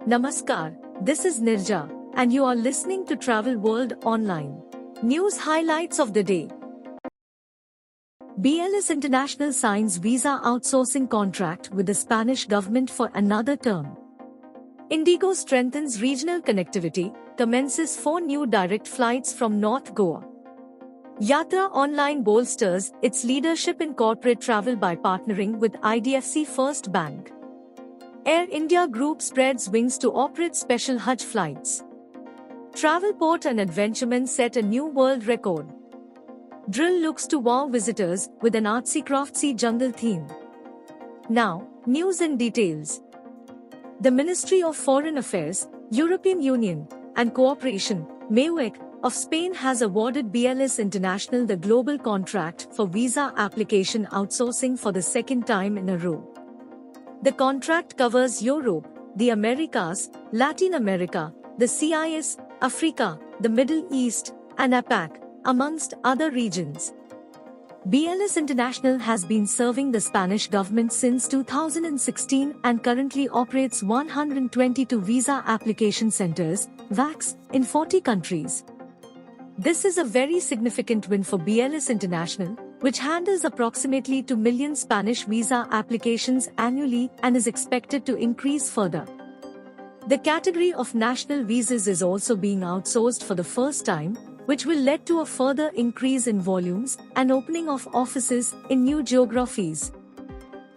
Namaskar, this is Nirja, and you are listening to Travel World Online. News highlights of the day. BLS International signs visa outsourcing contract with the Spanish government for another term. IndiGo strengthens regional connectivity, commences 4 new direct flights from North Goa. Yatra Online bolsters its leadership in corporate travel by partnering with IDFC FIRST Bank. Air India Group spreads wings to operate special Hajj flights. Travelport and Adventureman set a new world record. DRIL looks to wow visitors with an artsy-craftsy jungle theme. Now, news and details. The Ministry of Foreign Affairs, European Union, and Cooperation, MEUEC, of Spain has awarded BLS International the global contract for visa application outsourcing for the second time in a row. The contract covers Europe, the Americas, Latin America, the CIS, Africa, the Middle East, and APAC, amongst other regions. BLS International has been serving the Spanish government since 2016 and currently operates 122 visa application centers, VACs, in 40 countries. This is a very significant win for BLS International, which handles approximately 2 million Spanish visa applications annually and is expected to increase further. The category of national visas is also being outsourced for the first time, which will lead to a further increase in volumes and opening of offices in new geographies.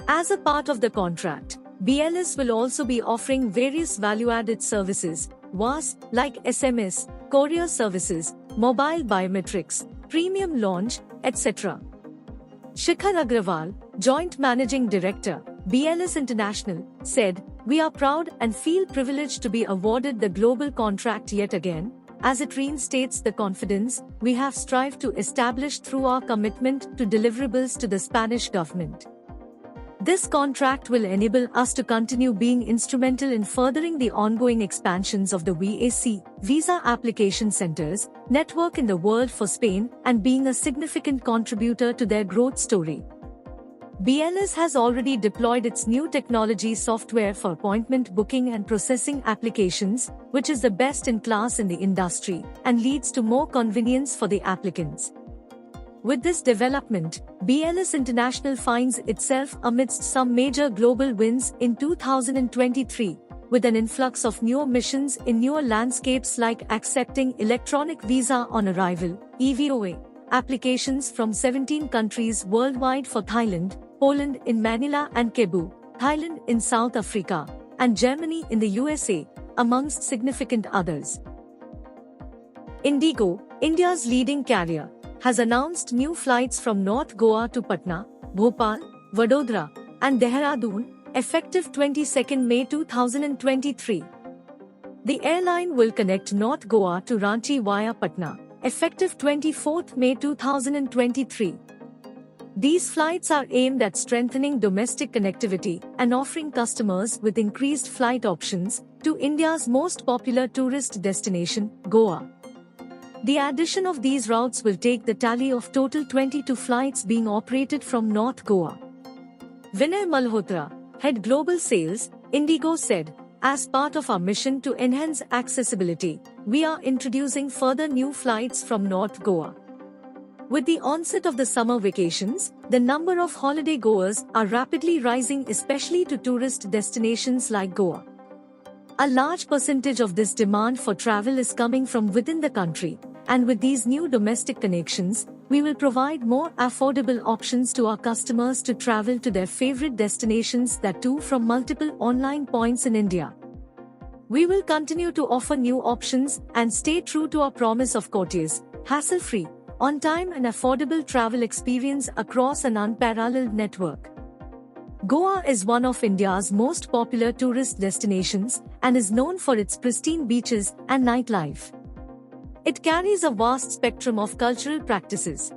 As a part of the contract, BLS will also be offering various value-added services, VAS, like SMS, courier services, mobile biometrics, premium launch, etc. Shikhar Agrawal, Joint Managing Director, BLS International, said, "We are proud and feel privileged to be awarded the global contract yet again, as it reinstates the confidence we have strived to establish through our commitment to deliverables to the Spanish government. This contract will enable us to continue being instrumental in furthering the ongoing expansions of the VAC, Visa Application Centers, network in the world for Spain and being a significant contributor to their growth story." BLS has already deployed its new technology software for appointment booking and processing applications, which is the best in class in the industry and leads to more convenience for the applicants. With this development, BLS International finds itself amidst some major global wins in 2023, with an influx of newer missions in newer landscapes like accepting electronic visa on arrival, EVOA, applications from 17 countries worldwide for Thailand, Poland in Manila and Cebu, Thailand in South Africa, and Germany in the USA, amongst significant others. IndiGo, India's leading carrier, has announced new flights from North Goa to Patna, Bhopal, Vadodara, and Dehradun, effective 22 May 2023. The airline will connect North Goa to Ranchi via Patna, effective 24 May 2023. These flights are aimed at strengthening domestic connectivity and offering customers with increased flight options to India's most popular tourist destination, Goa. The addition of these routes will take the tally of total 22 flights being operated from North Goa. Vinay Malhotra, head global sales, IndiGo said, "As part of our mission to enhance accessibility, we are introducing further new flights from North Goa." With the onset of the summer vacations, the number of holiday goers are rapidly rising, especially to tourist destinations like Goa. A large percentage of this demand for travel is coming from within the country, and with these new domestic connections, we will provide more affordable options to our customers to travel to their favorite destinations, that too from multiple online points in India. We will continue to offer new options and stay true to our promise of courteous, hassle-free, on-time and affordable travel experience across an unparalleled network. Goa is one of India's most popular tourist destinations and is known for its pristine beaches and nightlife. It carries a vast spectrum of cultural practices.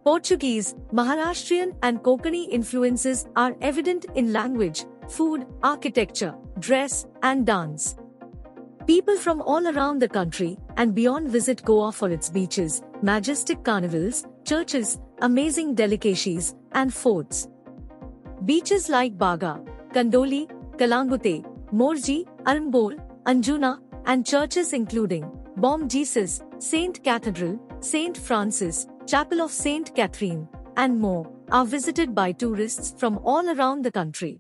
Portuguese, Maharashtrian and Konkani influences are evident in language, food, architecture, dress, and dance. People from all around the country and beyond visit Goa for its beaches, majestic carnivals, churches, amazing delicacies, and forts. Beaches like Baga, Kandoli, Kalangute, Morji, Arambol, Anjuna, and churches including Bom Jesus, Saint Cathedral, Saint Francis, Chapel of Saint Catherine, and more, are visited by tourists from all around the country.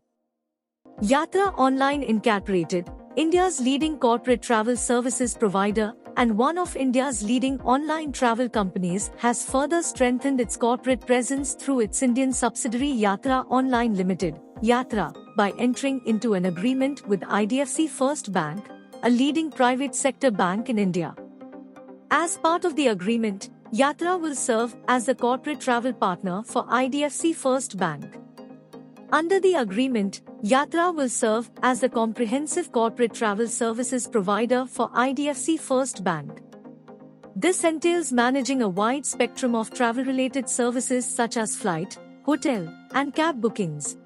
Yatra Online Incorporated, India's leading corporate travel services provider and one of India's leading online travel companies, has further strengthened its corporate presence through its Indian subsidiary Yatra Online Limited, Yatra, by entering into an agreement with IDFC FIRST Bank, a leading private sector bank in India. As part of the agreement, Yatra will serve as the corporate travel partner for IDFC FIRST Bank. Under the agreement, Yatra will serve as the comprehensive corporate travel services provider for IDFC FIRST Bank. This entails managing a wide spectrum of travel-related services such as flight, hotel, and cab bookings.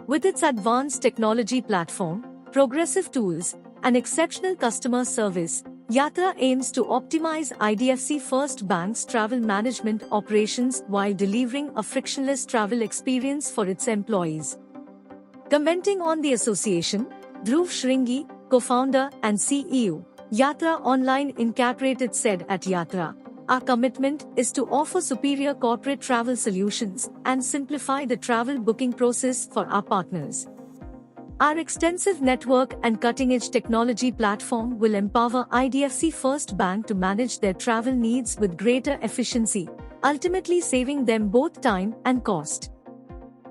With its advanced technology platform, progressive tools, and exceptional customer service, Yatra aims to optimize IDFC FIRST Bank's travel management operations while delivering a frictionless travel experience for its employees. Commenting on the association, Dhruv Shringi, co-founder and CEO, Yatra Online Incorporated, said at Yatra, "Our commitment is to offer superior corporate travel solutions and simplify the travel booking process for our partners. Our extensive network and cutting-edge technology platform will empower IDFC FIRST Bank to manage their travel needs with greater efficiency, ultimately saving them both time and cost.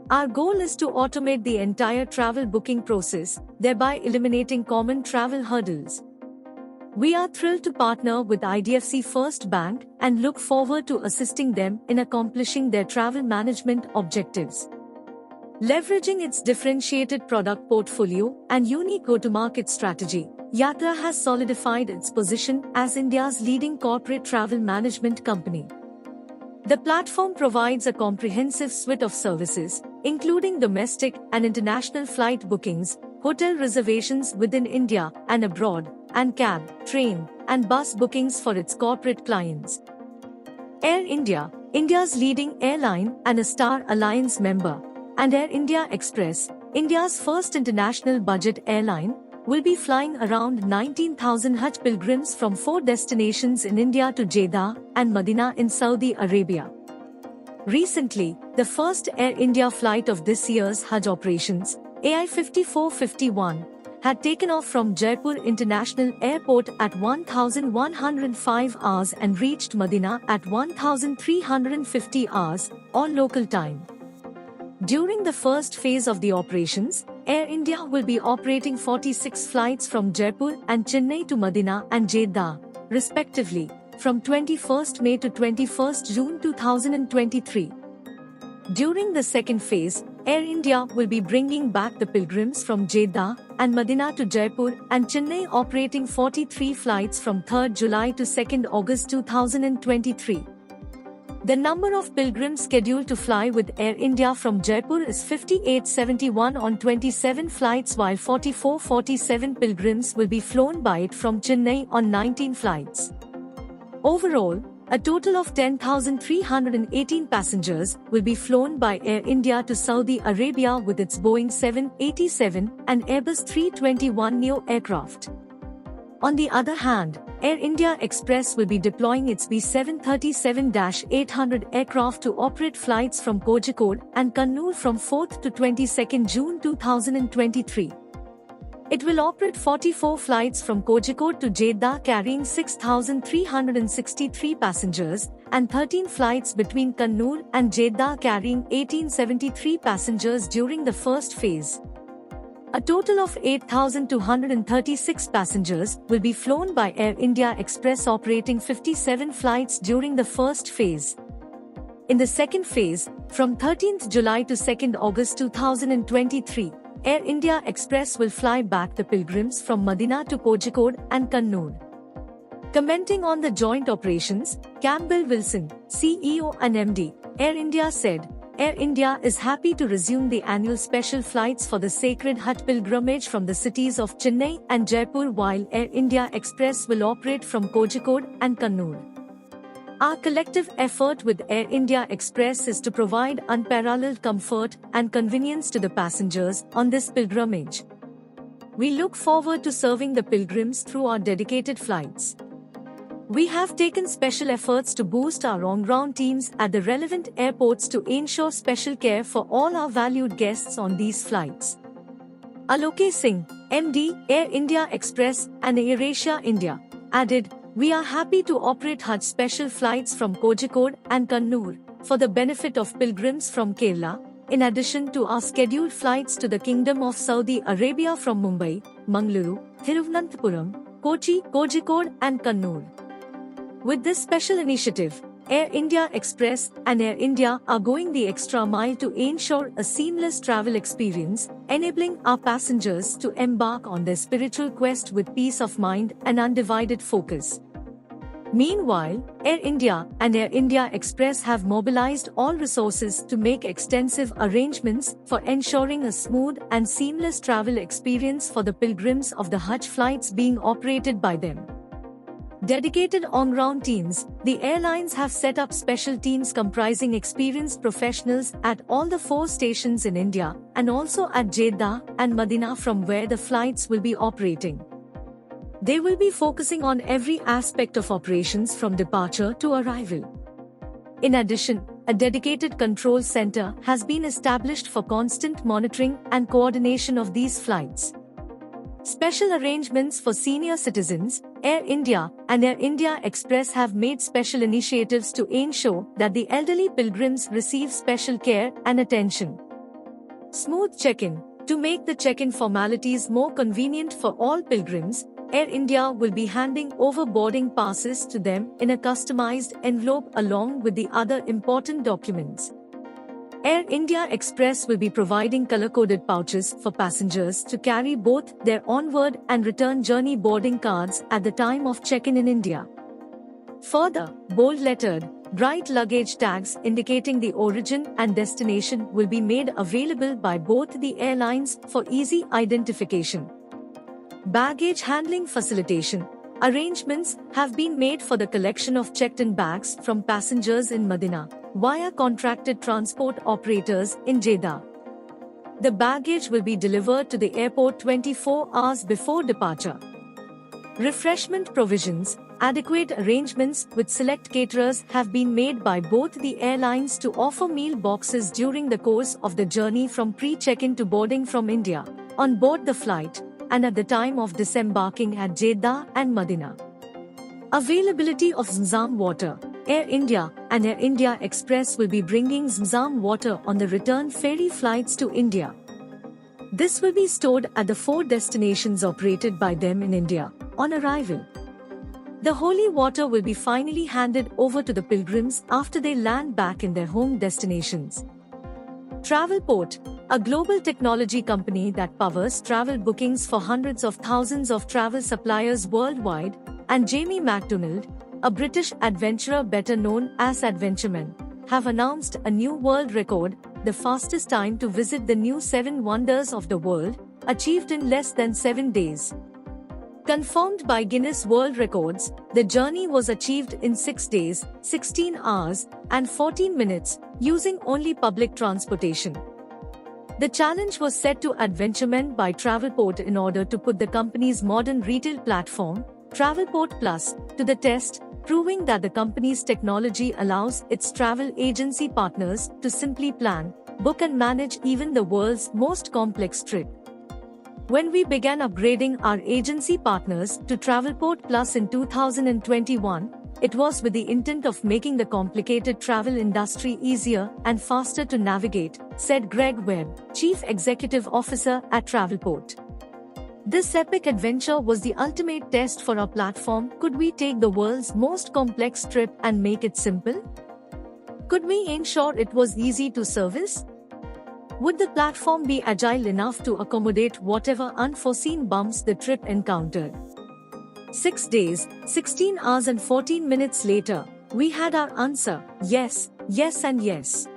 Our goal is to automate the entire travel booking process, thereby eliminating common travel hurdles. We are thrilled to partner with IDFC FIRST Bank and look forward to assisting them in accomplishing their travel management objectives." Leveraging its differentiated product portfolio and unique go-to-market strategy, Yatra has solidified its position as India's leading corporate travel management company. The platform provides a comprehensive suite of services, including domestic and international flight bookings, hotel reservations within India and abroad, and cab, train, and bus bookings for its corporate clients. Air India, India's leading airline and a Star Alliance member, and Air India Express, India's first international budget airline, will be flying around 19,000 Hajj pilgrims from 4 destinations in India to Jeddah and Medina in Saudi Arabia. Recently, the first Air India flight of this year's Hajj operations, AI 5451, had taken off from Jaipur International Airport at 1105 hours and reached Medina at 1350 hours, all local time. During the first phase of the operations, Air India will be operating 46 flights from Jaipur and Chennai to Medina and Jeddah, respectively, from 21st May to 21st June 2023. During the second phase, Air India will be bringing back the pilgrims from Jeddah and Medina to Jaipur and Chennai, operating 43 flights from 3rd July to 2nd August 2023. The number of pilgrims scheduled to fly with Air India from Jaipur is 5871 on 27 flights, while 4447 pilgrims will be flown by it from Chennai on 19 flights. Overall, a total of 10,318 passengers will be flown by Air India to Saudi Arabia with its Boeing 787 and Airbus 321neo aircraft. On the other hand, Air India Express will be deploying its B737-800 aircraft to operate flights from Kozhikode and Kannur from 4th to 22nd June 2023. It will operate 44 flights from Kozhikode to Jeddah carrying 6,363 passengers and 13 flights between Kannur and Jeddah carrying 1,873 passengers during the first phase. A total of 8,236 passengers will be flown by Air India Express, operating 57 flights during the first phase. In the second phase, from 13th July to 2nd August 2023, Air India Express will fly back the pilgrims from Medina to Kozhikode and Kannur. Commenting on the joint operations, Campbell Wilson, CEO and MD, Air India, said, "Air India is happy to resume the annual special flights for the sacred Hajj pilgrimage from the cities of Chennai and Jaipur, while Air India Express will operate from Kozhikode and Kannur. Our collective effort with Air India Express is to provide unparalleled comfort and convenience to the passengers on this pilgrimage." We look forward to serving the pilgrims through our dedicated flights. We have taken special efforts to boost our on-ground teams at the relevant airports to ensure special care for all our valued guests on these flights. Alok Singh, MD, Air India Express and AirAsia India, added, "We are happy to operate Hajj special flights from Kozhikode and Kannur for the benefit of pilgrims from Kerala, in addition to our scheduled flights to the Kingdom of Saudi Arabia from Mumbai, Mangaluru, Thiruvananthapuram, Kochi, Kozhikode and Kannur." With this special initiative, Air India Express and Air India are going the extra mile to ensure a seamless travel experience, enabling our passengers to embark on their spiritual quest with peace of mind and undivided focus. Meanwhile, Air India and Air India Express have mobilized all resources to make extensive arrangements for ensuring a smooth and seamless travel experience for the pilgrims of the Hajj flights being operated by them. Dedicated on-ground teams, the airlines have set up special teams comprising experienced professionals at all the 4 stations in India and also at Jeddah and Medina from where the flights will be operating. They will be focusing on every aspect of operations from departure to arrival. In addition, a dedicated control center has been established for constant monitoring and coordination of these flights. Special arrangements for senior citizens, Air India and Air India Express have made special initiatives to ensure that the elderly pilgrims receive special care and attention. Smooth check-in. To make the check-in formalities more convenient for all pilgrims, Air India will be handing over boarding passes to them in a customized envelope along with the other important documents. Air India Express will be providing color-coded pouches for passengers to carry both their onward and return journey boarding cards at the time of check-in in India. Further, bold-lettered, bright luggage tags indicating the origin and destination will be made available by both the airlines for easy identification. Baggage handling facilitation. Arrangements have been made for the collection of checked-in bags from passengers in Medina via contracted transport operators in Jeddah. The baggage will be delivered to the airport 24 hours before departure. Refreshment provisions. Adequate arrangements with select caterers have been made by both the airlines to offer meal boxes during the course of the journey from pre-check-in to boarding from India, on board the flight, and at the time of disembarking at Jeddah and Medina. Availability of Zamzam water. Air India and Air India Express will be bringing Zamzam water on the return ferry flights to India. This will be stored at the 4 destinations operated by them in India on arrival. The holy water will be finally handed over to the pilgrims after they land back in their home destinations. Travelport, a global technology company that powers travel bookings for hundreds of thousands of travel suppliers worldwide, and Jamie MacDonald, a British adventurer better known as Adventureman, have announced a new world record, the fastest time to visit the new 7 wonders of the world, achieved in less than 7 days. Confirmed by Guinness World Records, the journey was achieved in 6 days, 16 hours, and 14 minutes, using only public transportation. The challenge was set to Adventureman by Travelport in order to put the company's modern retail platform, Travelport Plus, to the test, proving that the company's technology allows its travel agency partners to simply plan, book and manage even the world's most complex trip. When we began upgrading our agency partners to Travelport Plus in 2021, it was with the intent of making the complicated travel industry easier and faster to navigate, said Greg Webb, Chief Executive Officer at Travelport. This epic adventure was the ultimate test for our platform. Could we take the world's most complex trip and make it simple? Could we ensure it was easy to service? Would the platform be agile enough to accommodate whatever unforeseen bumps the trip encountered? 6 days, 16 hours and 14 minutes later, we had our answer: yes, yes and yes.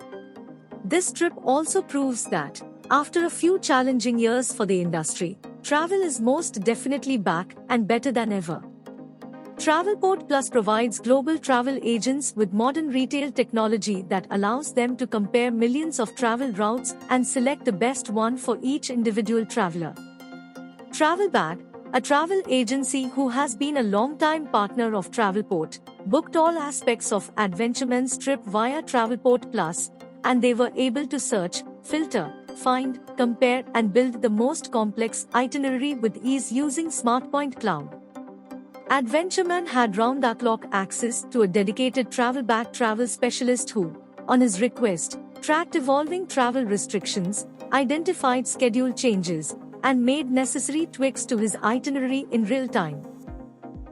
This trip also proves that, after a few challenging years for the industry, travel is most definitely back and better than ever. Travelport Plus provides global travel agents with modern retail technology that allows them to compare millions of travel routes and select the best one for each individual traveler. Travelbag, a travel agency who has been a long-time partner of Travelport, booked all aspects of Adventureman's trip via Travelport Plus, and they were able to search, filter, find, compare and build the most complex itinerary with ease using SmartPoint Cloud. Adventureman had round-the-clock access to a dedicated Travelbag travel specialist who, on his request, tracked evolving travel restrictions, identified schedule changes, and made necessary tweaks to his itinerary in real time.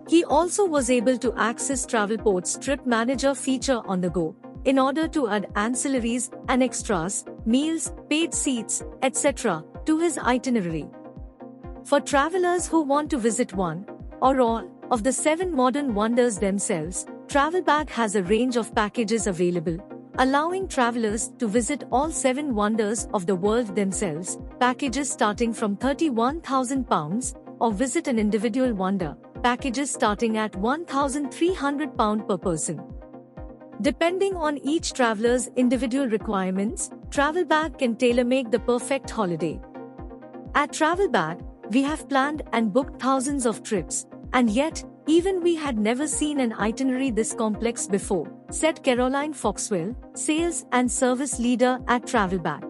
He also was able to access Travelport's Trip Manager feature on the go, in order to add ancillaries and extras, meals, paid seats, etc., to his itinerary. For travelers who want to visit one, or all, of the 7 modern wonders themselves, Travelbag has a range of packages available, allowing travelers to visit all 7 wonders of the world themselves, packages starting from £31,000, or visit an individual wonder, packages starting at £1,300 per person. Depending on each traveler's individual requirements, Travelbag can tailor-make the perfect holiday. At Travelbag, we have planned and booked thousands of trips, and yet, even we had never seen an itinerary this complex before, said Caroline Foxwell, sales and service leader at Travelbag.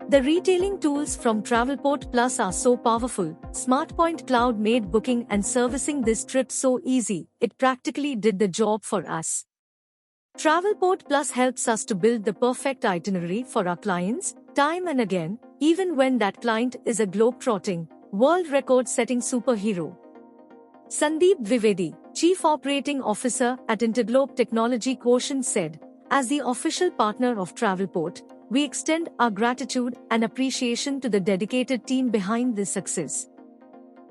The retailing tools from Travelport Plus are so powerful. SmartPoint Cloud made booking and servicing this trip so easy, it practically did the job for us. Travelport Plus helps us to build the perfect itinerary for our clients, time and again, even when that client is a globe-trotting, world record-setting superhero. Sandeep Dwivedi, Chief Operating Officer at Interglobe Technology Quotient said, as the official partner of Travelport, we extend our gratitude and appreciation to the dedicated team behind this success.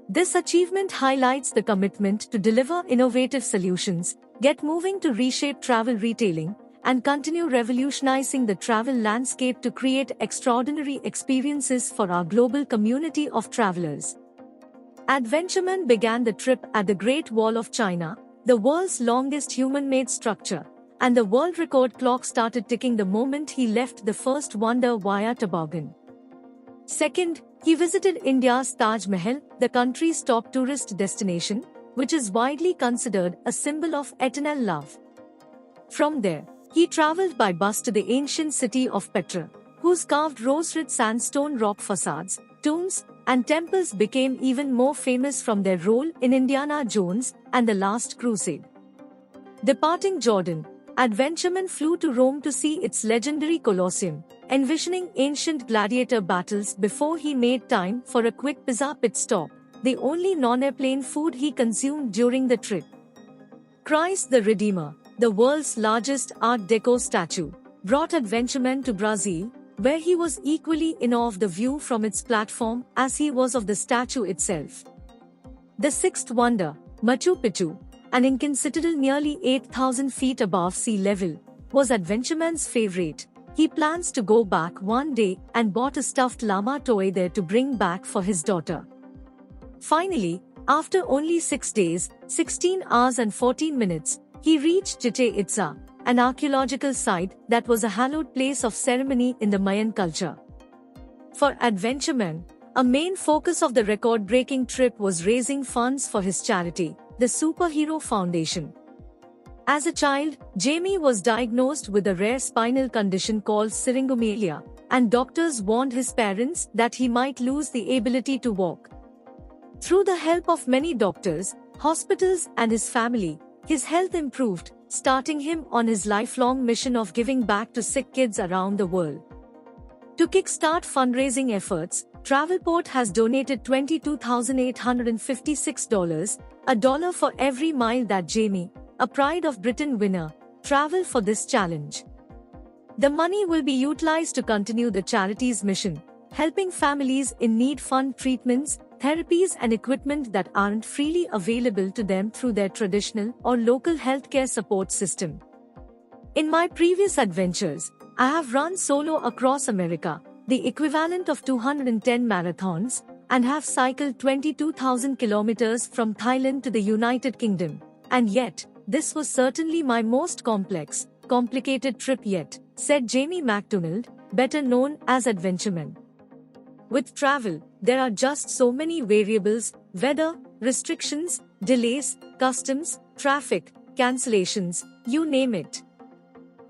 This achievement highlights the commitment to deliver innovative solutions, get moving to reshape travel retailing, and continue revolutionizing the travel landscape to create extraordinary experiences for our global community of travelers. Adventureman began the trip at the Great Wall of China, the world's longest human-made structure, and the world record clock started ticking the moment he left the first wonder via toboggan. Second, he visited India's Taj Mahal, the country's top tourist destination, which is widely considered a symbol of eternal love. From there, he traveled by bus to the ancient city of Petra, whose carved rose-red sandstone rock facades, tombs, and temples became even more famous from their role in Indiana Jones and the Last Crusade. Departing Jordan, Adventureman flew to Rome to see its legendary Colosseum, envisioning ancient gladiator battles before he made time for a quick pizza pit stop, the only non-airplane food he consumed during the trip. Christ the Redeemer, the world's largest Art Deco statue, brought Adventureman to Brazil, where he was equally in awe of the view from its platform as he was of the statue itself. The sixth wonder, Machu Picchu, an Incan citadel nearly 8,000 feet above sea level, was Adventureman's favorite. He plans to go back one day and bought a stuffed llama toy there to bring back for his daughter. Finally, after only 6 days, 16 hours and 14 minutes, he reached Chichén Itzá, an archaeological site that was a hallowed place of ceremony in the Mayan culture. For Adventureman, a main focus of the record-breaking trip was raising funds for his charity, the Superhero Foundation. As a child, Jamie was diagnosed with a rare spinal condition called syringomyelia, and doctors warned his parents that he might lose the ability to walk. Through the help of many doctors, hospitals, and his family, his health improved, starting him on his lifelong mission of giving back to sick kids around the world. To kickstart fundraising efforts, Travelport has donated $22,856, $1 for every mile that Jamie, a Pride of Britain winner, traveled for this challenge. The money will be utilized to continue the charity's mission, helping families in need fund treatments, therapies and equipment that aren't freely available to them through their traditional or local healthcare support system. In my previous adventures, I have run solo across America, the equivalent of 210 marathons, and have cycled 22,000 kilometers from Thailand to the United Kingdom. And yet, this was certainly my most complicated trip yet, said Jamie MacDonald, better known as Adventureman. With travel, there are just so many variables: weather, restrictions, delays, customs, traffic, cancellations, you name it.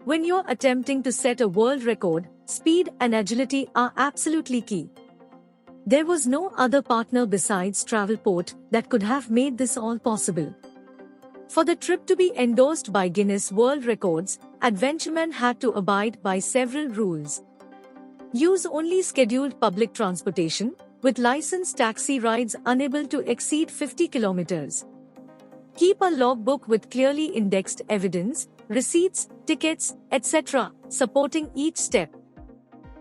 When you're attempting to set a world record, speed and agility are absolutely key. There was no other partner besides Travelport that could have made this all possible. For the trip to be endorsed by Guinness World Records, Adventureman had to abide by several rules. Use only scheduled public transportation, with licensed taxi rides unable to exceed 50 kilometers. Keep a logbook with clearly indexed evidence, receipts, tickets, etc., supporting each step.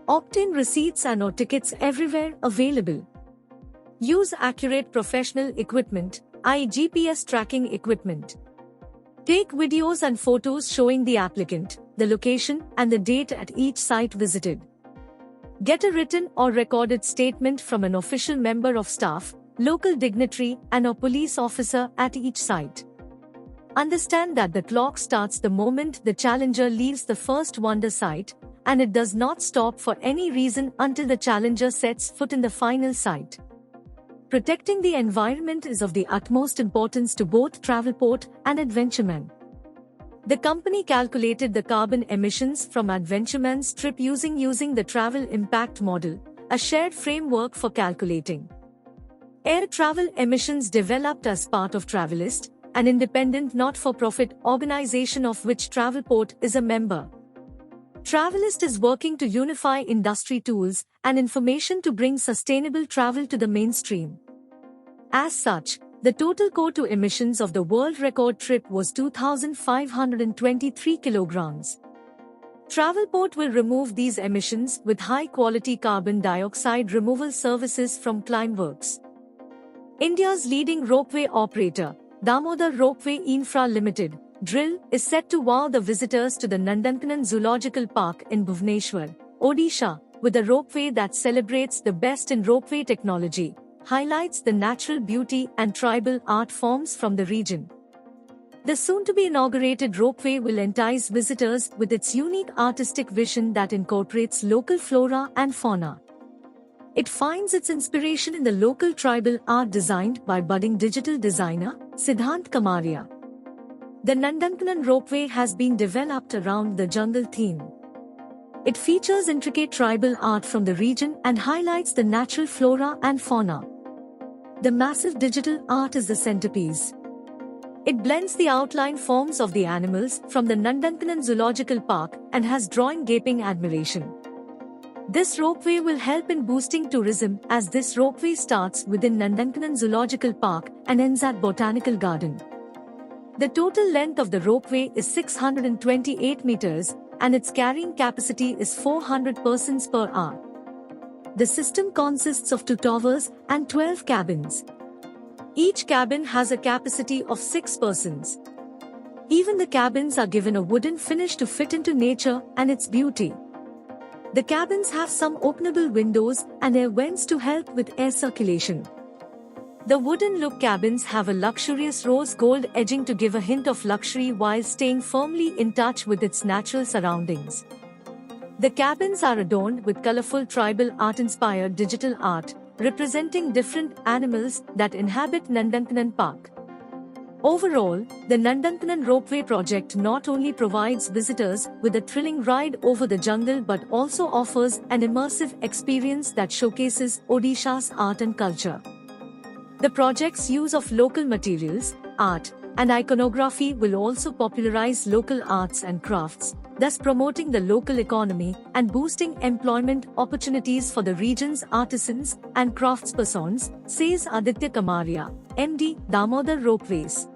Obtain receipts and/or tickets everywhere available. Use accurate professional equipment, i.e. GPS tracking equipment. Take videos and photos showing the applicant, the location, and the date at each site visited. Get a written or recorded statement from an official member of staff, local dignitary, and/or police officer at each site. Understand that the clock starts the moment the challenger leaves the first wonder site, and it does not stop for any reason until the challenger sets foot in the final site. Protecting the environment is of the utmost importance to both Travelport and Adventureman. The company calculated the carbon emissions from Adventureman's trip using the travel impact model, a shared framework for calculating air travel emissions developed as part of Travelist, an independent not-for-profit organization of which Travelport is a member. Travelist is working to unify industry tools and information to bring sustainable travel to the mainstream. As such, the total CO2 emissions of the world record trip was 2,523 kilograms. Travelport will remove these emissions with high-quality carbon dioxide removal services from Climeworks. India's leading ropeway operator, Damodar Ropeway Infra Limited, DRIL, is set to wow the visitors to the Nandankanan Zoological Park in Bhubaneswar, Odisha, with a ropeway that celebrates the best in ropeway technology, highlights the natural beauty and tribal art forms from the region. The soon-to-be inaugurated ropeway will entice visitors with its unique artistic vision that incorporates local flora and fauna. It finds its inspiration in the local tribal art designed by budding digital designer, Siddhant Kamaria. The Nandankanan ropeway has been developed around the jungle theme. It features intricate tribal art from the region and highlights the natural flora and fauna. The massive digital art is the centerpiece. It blends the outline forms of the animals from the Nandankanan Zoological Park and has drawing gaping admiration. This ropeway will help in boosting tourism as this ropeway starts within Nandankanan Zoological Park and ends at Botanical Garden. The total length of the ropeway is 628 meters and its carrying capacity is 400 persons per hour. The system consists of 2 towers and 12 cabins. Each cabin has a capacity of 6 persons. Even the cabins are given a wooden finish to fit into nature and its beauty. The cabins have some openable windows and air vents to help with air circulation. The wooden-look cabins have a luxurious rose gold edging to give a hint of luxury while staying firmly in touch with its natural surroundings. The cabins are adorned with colorful tribal art-inspired digital art, representing different animals that inhabit Nandankanan Park. Overall, the Nandankanan Ropeway project not only provides visitors with a thrilling ride over the jungle but also offers an immersive experience that showcases Odisha's art and culture. The project's use of local materials, art, and iconography will also popularize local arts and crafts, thus promoting the local economy and boosting employment opportunities for the region's artisans and craftspersons, says Aditya Kamaria, MD, Damodar Ropeways.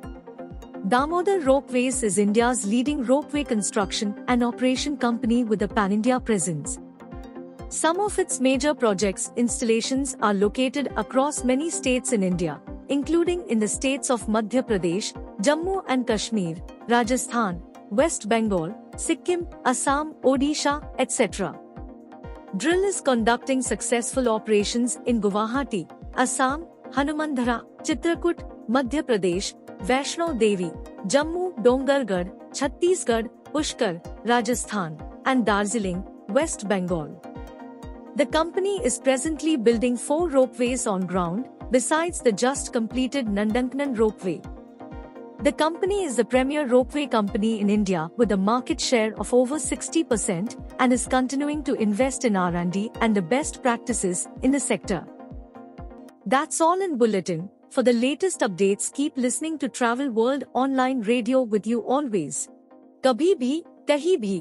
Damodar Ropeways is India's leading ropeway construction and operation company with a pan-India presence. Some of its major projects installations are located across many states in India, including in the states of Madhya Pradesh, Jammu and Kashmir, Rajasthan, West Bengal, Sikkim, Assam, Odisha, etc. DRIL is conducting successful operations in Guwahati, Assam, Hanumandhara, Chitrakoot, Madhya Pradesh, Vaishno Devi, Jammu, Dongargarh, Chhattisgarh, Pushkar, Rajasthan, and Darjeeling, West Bengal. The company is presently building 4 ropeways on ground, besides the just completed Nandanknan ropeway. The company is the premier ropeway company in India with a market share of over 60% and is continuing to invest in R&D and the best practices in the sector. That's all in Bulletin. For the latest updates, keep listening to Travel World Online Radio with you always. Kabhi bhi, kahi bhi.